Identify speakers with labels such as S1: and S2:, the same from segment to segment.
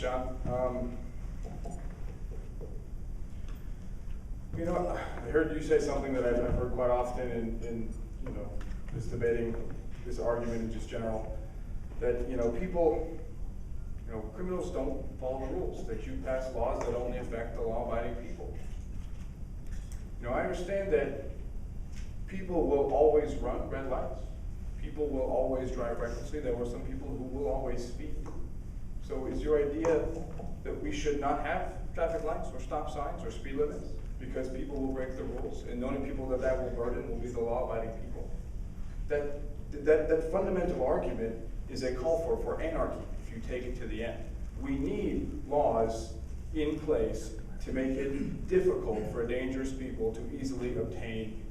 S1: John. You know, I heard you say something that I've heard quite often in this debating, this argument in just general, that people, criminals don't follow the rules. They shoot past laws that only affect the law-abiding people. I understand that people will always run red lights. People will always drive recklessly. There were some people who will always speed. So is your idea that we should not have traffic lights or stop signs or speed limits because people will break the rules, and the only people that will burden will be the law-abiding people? That fundamental argument is a call for anarchy if you take it to the end. We need laws in place to make it difficult for dangerous people to easily obtain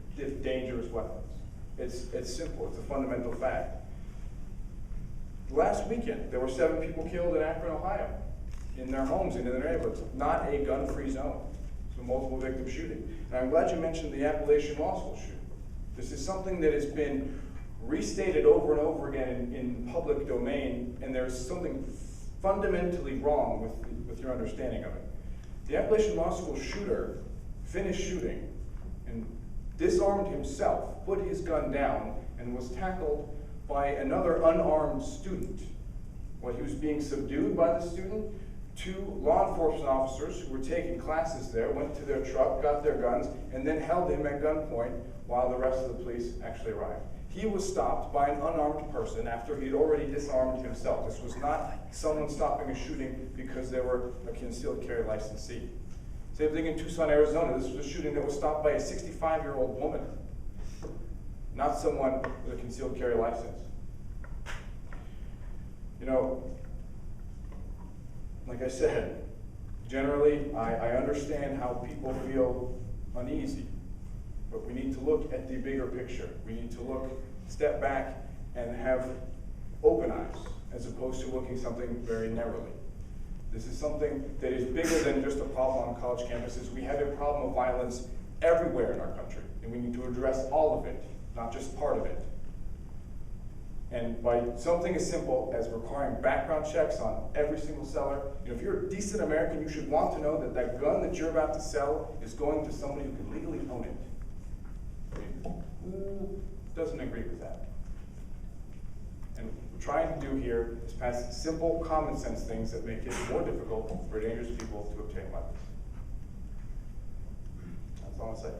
S1: dangerous weapons. It's simple. It's a fundamental fact. Last weekend, there were 7 people killed in Akron, Ohio, in their homes and in their neighborhoods. Not a gun-free zone. It's a multiple victim shooting. And I'm glad you mentioned the Appalachian Law School shooting. This is something that has been restated over and over again in public domain, and there's something fundamentally wrong with your understanding of it. The Appalachian Law School shooter finished shooting and disarmed himself, put his gun down, and was tackled by another unarmed student. While he was being subdued by the student, 2 law enforcement officers who were taking classes there went to their truck, got their guns, and then held him at gunpoint while the rest of the police actually arrived. He was stopped by an unarmed person after he had already disarmed himself. This was not someone stopping a shooting because they were a concealed carry licensee. Same thing in Tucson, Arizona. This was a shooting that was stopped by a 65-year-old woman, not someone with a concealed carry license. Like I said, generally, I understand how people feel uneasy, but we need to look at the bigger picture. We need to step back and have open eyes, as opposed to looking something very narrowly. This is something that is bigger than just a problem on college campuses. We have a problem of violence everywhere in our country, and we need to address all of it, not just part of it. And by something as simple as requiring background checks on every single seller, if you're a decent American, you should want to know that that gun that you're about to sell is going to somebody who can legally own it. Who doesn't agree with that? And what we're trying to do here is pass simple, common sense things that make it more difficult for dangerous people to obtain weapons. That's all I'll say.